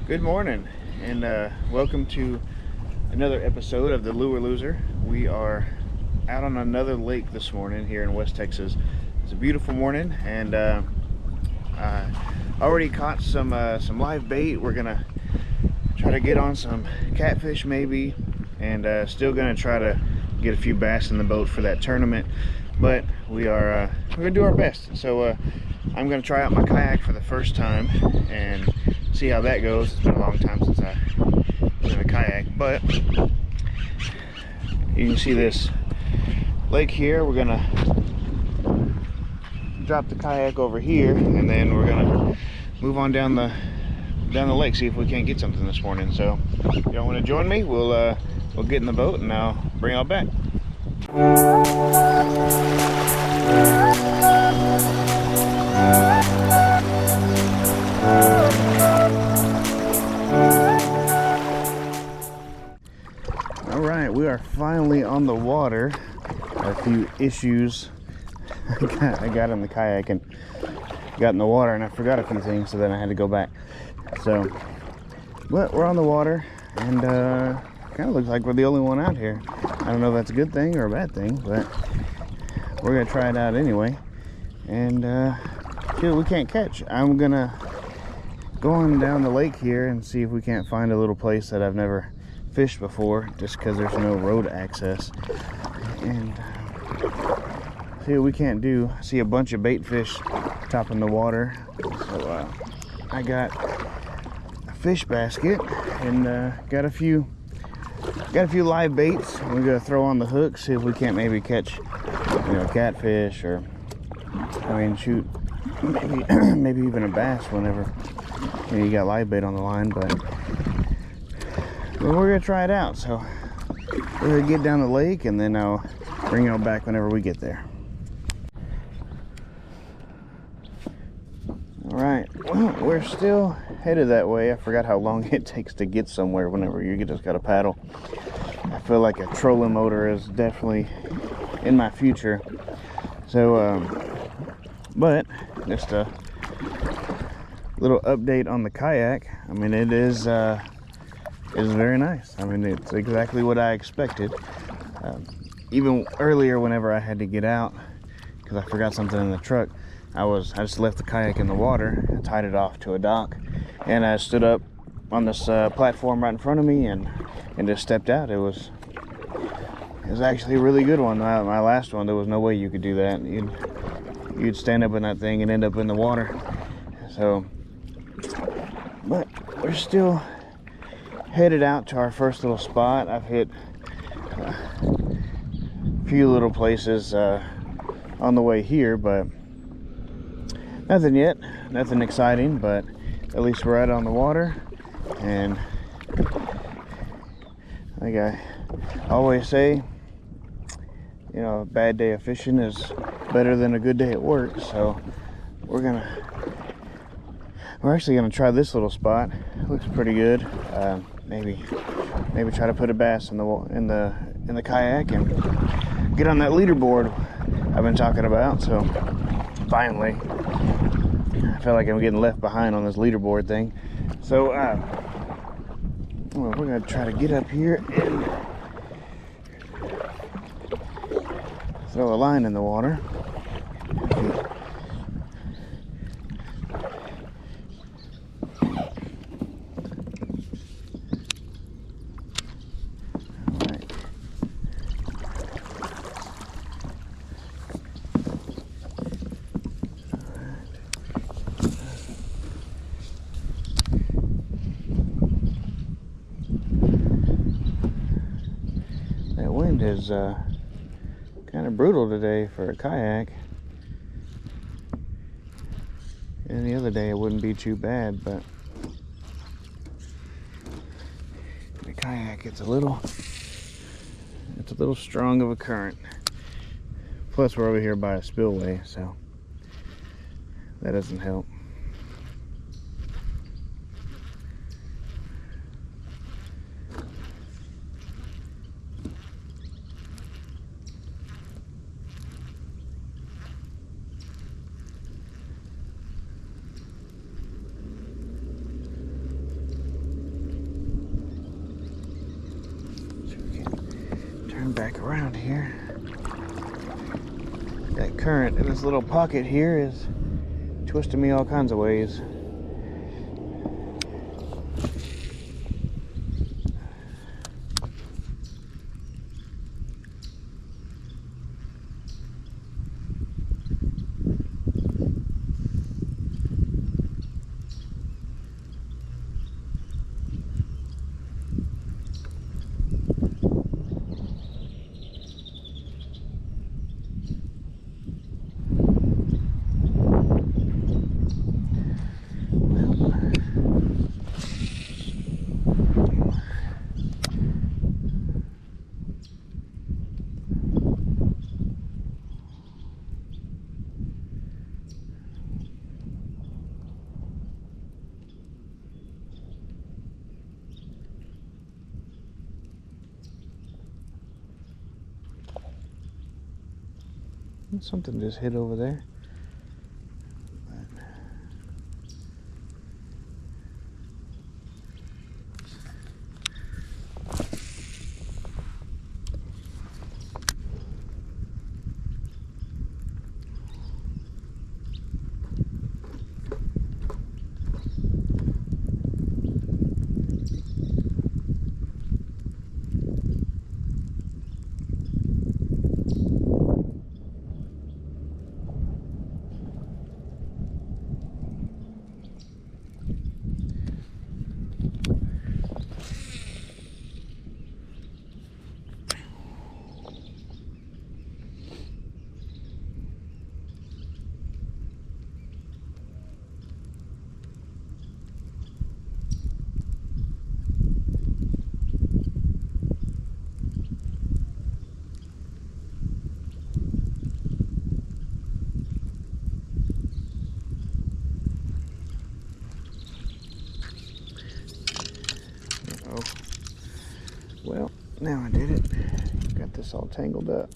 Good morning, and welcome to another episode of the Lure Loser. We are out on another lake this morning here in West Texas. It's a beautiful morning, and I already caught some live bait. We're gonna try to get on some catfish maybe, and still gonna try to get a few bass in the boat for that tournament. But we're gonna do our best. So I'm gonna try out my kayak for the first time and see how that goes. It's been a long time since I was in a kayak, but you can see this lake here. We're gonna drop the kayak over here, and then we're gonna move on down the lake, see if we can't get something this morning. So if you don't want to join me, we'll get in the boat and I'll bring y'all back. All right, we are finally on the water. A few issues I got in the kayak and got in the water, and I forgot a few things, so then I had to go back. So, but we're on the water, and kind of looks like we're the only one out here. I don't know if that's a good thing or a bad thing, but we're gonna try it out anyway and see what we can't catch. I'm gonna go on down the lake here and see if we can't find a little place that I've never fished before, just because there's no road access, and see what we can't do. I see a bunch of bait fish topping the water, so I got a fish basket and got a few live baits. We're gonna throw on the hook, see if we can't maybe catch, catfish, or shoot, maybe even a bass whenever you got live bait on the line. But we're gonna try it out. So we're gonna get down the lake, and then I'll bring y'all back whenever we get there. All right, well, we're still headed that way. I forgot how long it takes to get somewhere whenever you just got to paddle. I feel like a trolling motor is definitely in my future. So, but just a little update on the kayak. I mean, it is very nice. I mean, it's exactly what I expected. Even earlier, whenever I had to get out because I forgot something in the truck, I just left the kayak in the water, tied it off to a dock, and I stood up on this platform right in front of me and just stepped out. It was actually a really good one. My last one, there was no way you could do that. You'd stand up in that thing and end up in the water. So, but we're still headed out to our first little spot. I've hit a few little places on the way here, but nothing yet, nothing exciting. But at least we're out on the water, and like I always say, a bad day of fishing is better than a good day at work. So we're actually gonna try this little spot. It looks pretty good. Maybe try to put a bass in the kayak and get on that leaderboard I've been talking about. So finally, I feel like I'm getting left behind on this leaderboard thing. So we're gonna try to get up here and throw a line in the water. That wind is kind of brutal today for a kayak. Any other day it wouldn't be too bad, but the kayak, it's a little strong of a current. Plus we're over here by a spillway, so that doesn't help. Turn back around here. That current in this little pocket here is twisting me all kinds of ways. Something just hit over there. Oh, well, now I did it. Got this all tangled up.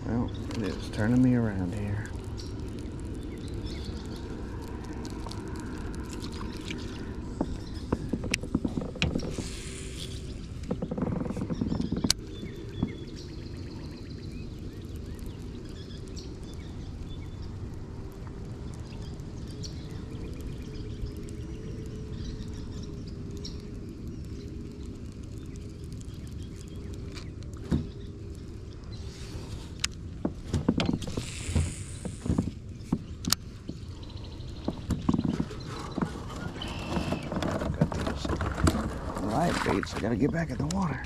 Well, it is turning me around here. Live baits, I gotta get back in the water.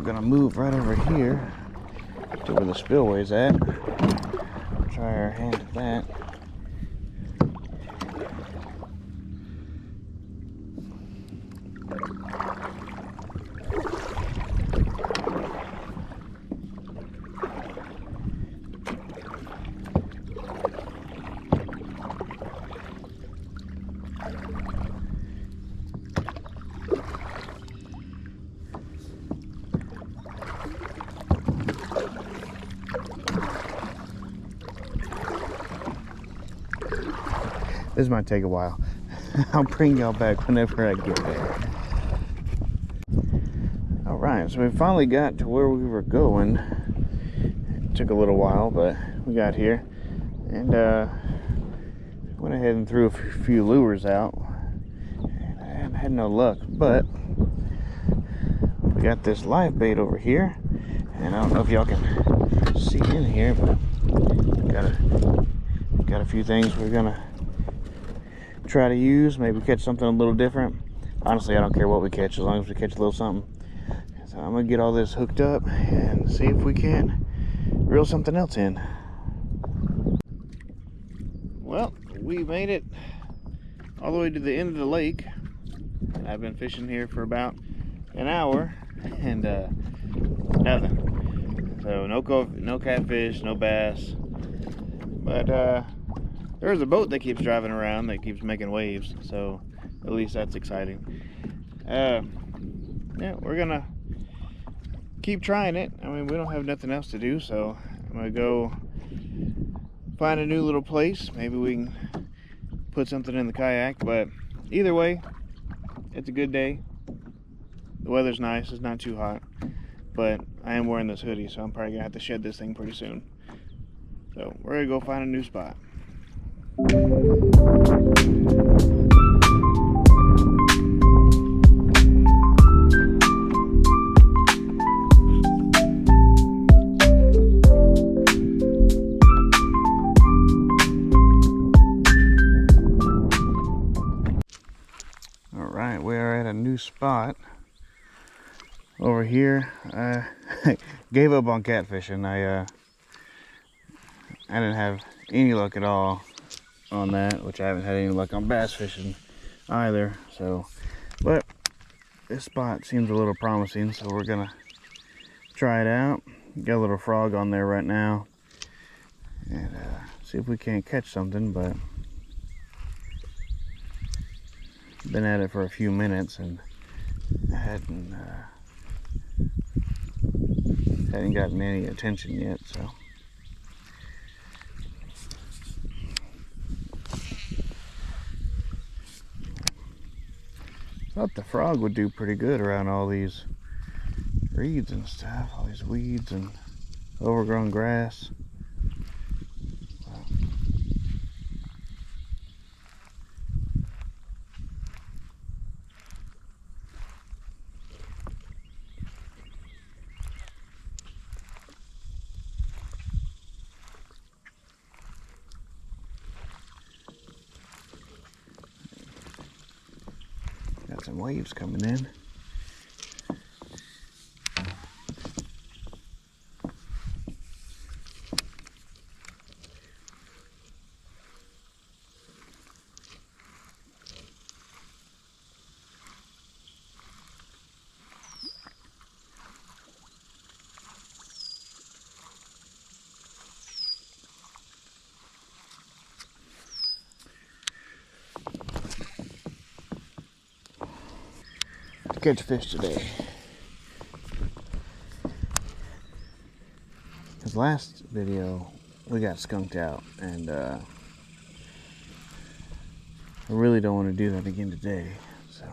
Gonna move right over here to where the spillway's at. Try our hand at that. This might take a while. I'll bring y'all back whenever I get there. Alright, so we finally got to where we were going. It took a little while, but we got here. And went ahead and threw a few lures out. And I had no luck, but we got this live bait over here. And I don't know if y'all can see in here, but got a few things we're gonna try to use, maybe catch something a little different. Honestly, I don't care what we catch as long as we catch a little something. So I'm gonna get all this hooked up and see if we can reel something else in. Well, we made it all the way to the end of the lake. I've been fishing here for about an hour and nothing. So no catfish, no bass, but there's a boat that keeps driving around that keeps making waves, so at least that's exciting. Yeah, we're gonna keep trying it. I mean, we don't have nothing else to do, so I'm gonna go find a new little place. Maybe we can put something in the kayak, but either way, it's a good day. The weather's nice, it's not too hot, but I am wearing this hoodie, so I'm probably gonna have to shed this thing pretty soon. So we're gonna go find a new spot. Alright, we are at a new spot. Over here, I gave up on catfishing. I didn't have any luck at all on that, which I haven't had any luck on bass fishing either. So, but this spot seems a little promising, so we're gonna try it out. Got a little frog on there right now, and see if we can't catch something. But been at it for a few minutes and I hadn't gotten any attention yet. So. Thought the frog would do pretty good around all these reeds and stuff, all these weeds and overgrown grass. Wow. Got some waves coming in. Catch fish today. Because last video we got skunked out, and I really don't want to do that again today. So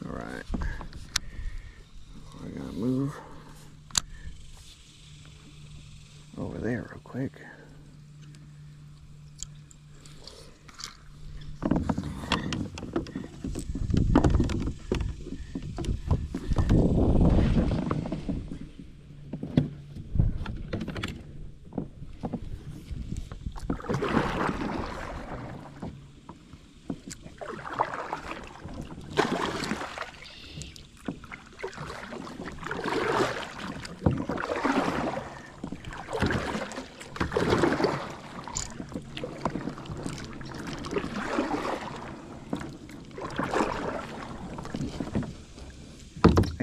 alright, we're gonna move over there real quick.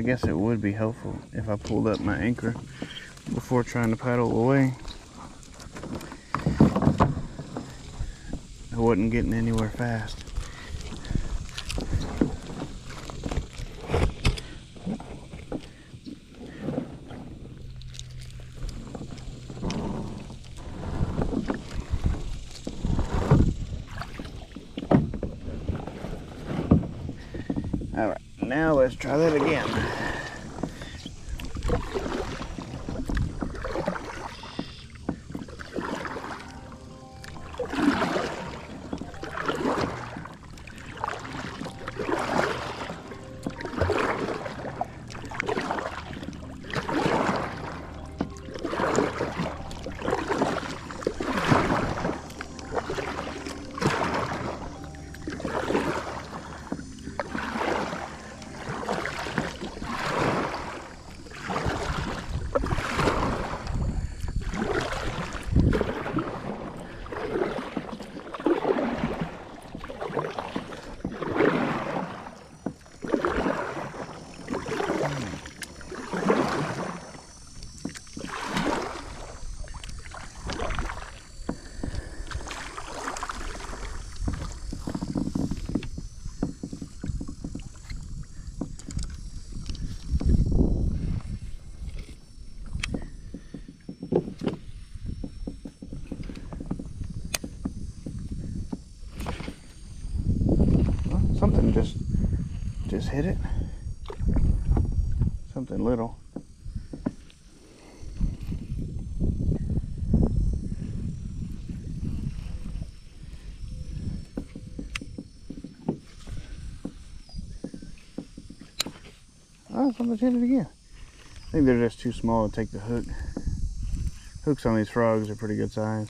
guess it would be helpful if I pulled up my anchor before trying to paddle away. I wasn't getting anywhere fast. All right, now let's try that again. Something just hit it. Something little. Oh, something hit it again. I think they're just too small to take the hook. Hooks on these frogs are pretty good size.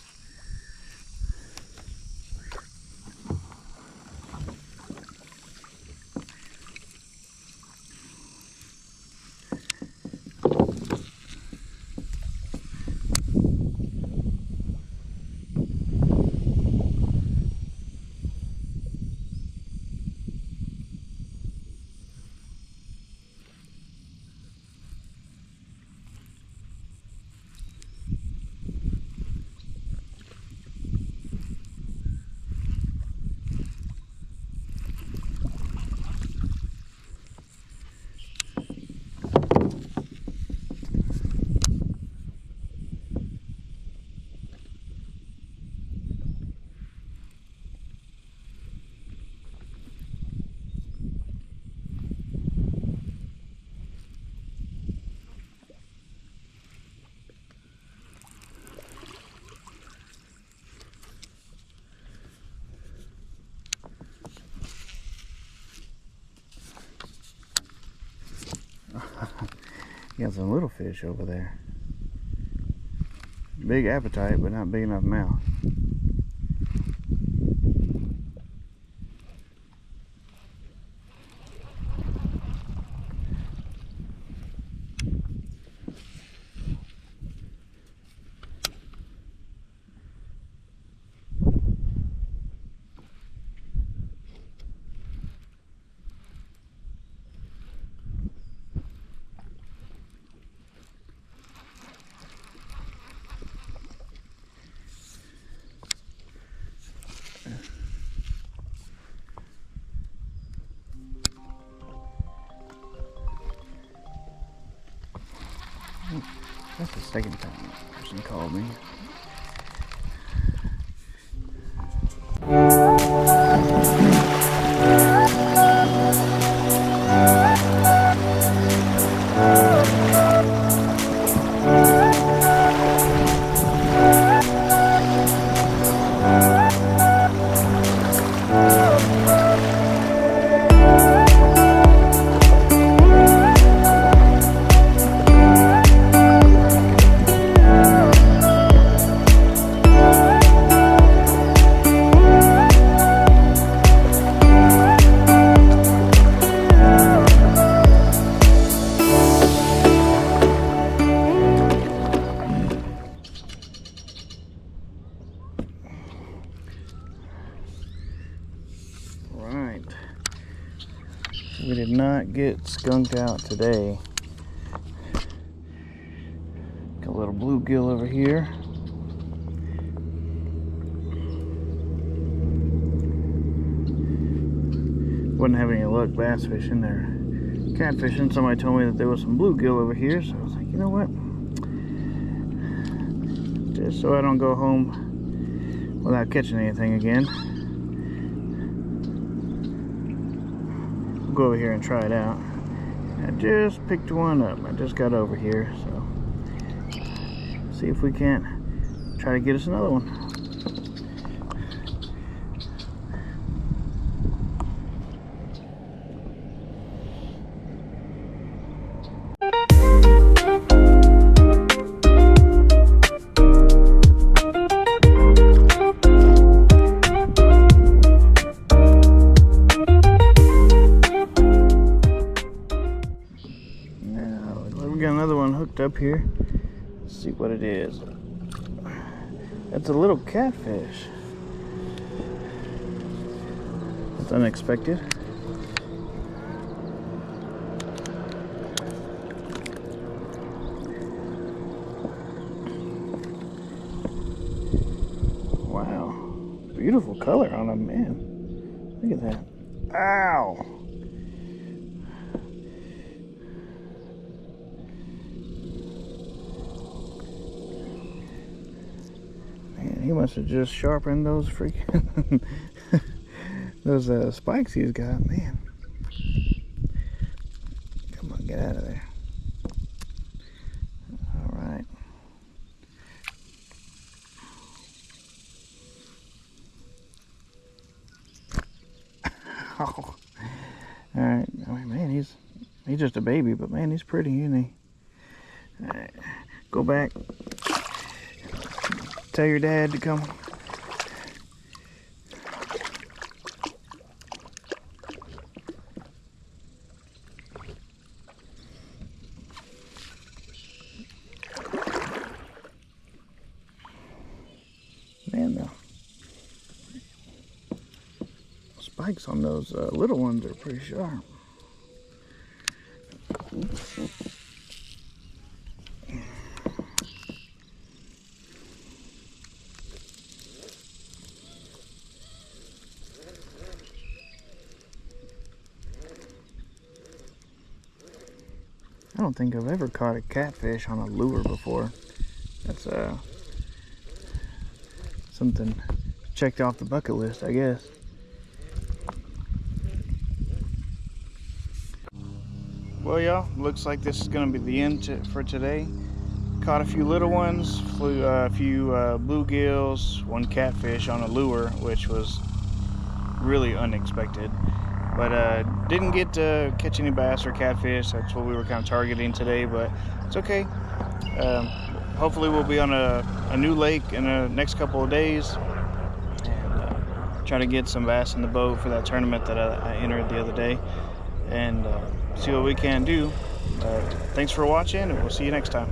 Got some little fish over there. Big appetite, but not big enough mouth. That's the second time a person called me. We did not get skunked out today. Got a little bluegill over here. Wouldn't have any luck bass fishing or catfishing. Somebody told me that there was some bluegill over here, so I was like, you know what? Just so I don't go home without catching anything again, we'll go over here and try it out. I just picked one up. I just got over here, so see if we can't try to get us another one. We got another one hooked up here. Let's see what it is. That's a little catfish. That's unexpected. Wow. Beautiful color on him, man. Look at that. Ow! He must have just sharpened those freaking those spikes he's got, man. Come on, get out of there. All right. Oh. All right. I mean, man, he's just a baby, but man, he's pretty, isn't he? All right. Go back. Tell your dad to come. Man, the spikes on those little ones are pretty sharp. I don't think I've ever caught a catfish on a lure before. That's something checked off the bucket list, I guess. Well, y'all, looks like this is going to be the end for today. Caught a few little ones, flew a few bluegills, one catfish on a lure, which was really unexpected. But didn't get to catch any bass or catfish. That's what we were kind of targeting today, but it's okay. Hopefully we'll be on a new lake in the next couple of days and try to get some bass in the boat for that tournament that I entered the other day and see what we can do. Thanks for watching, and we'll see you next time.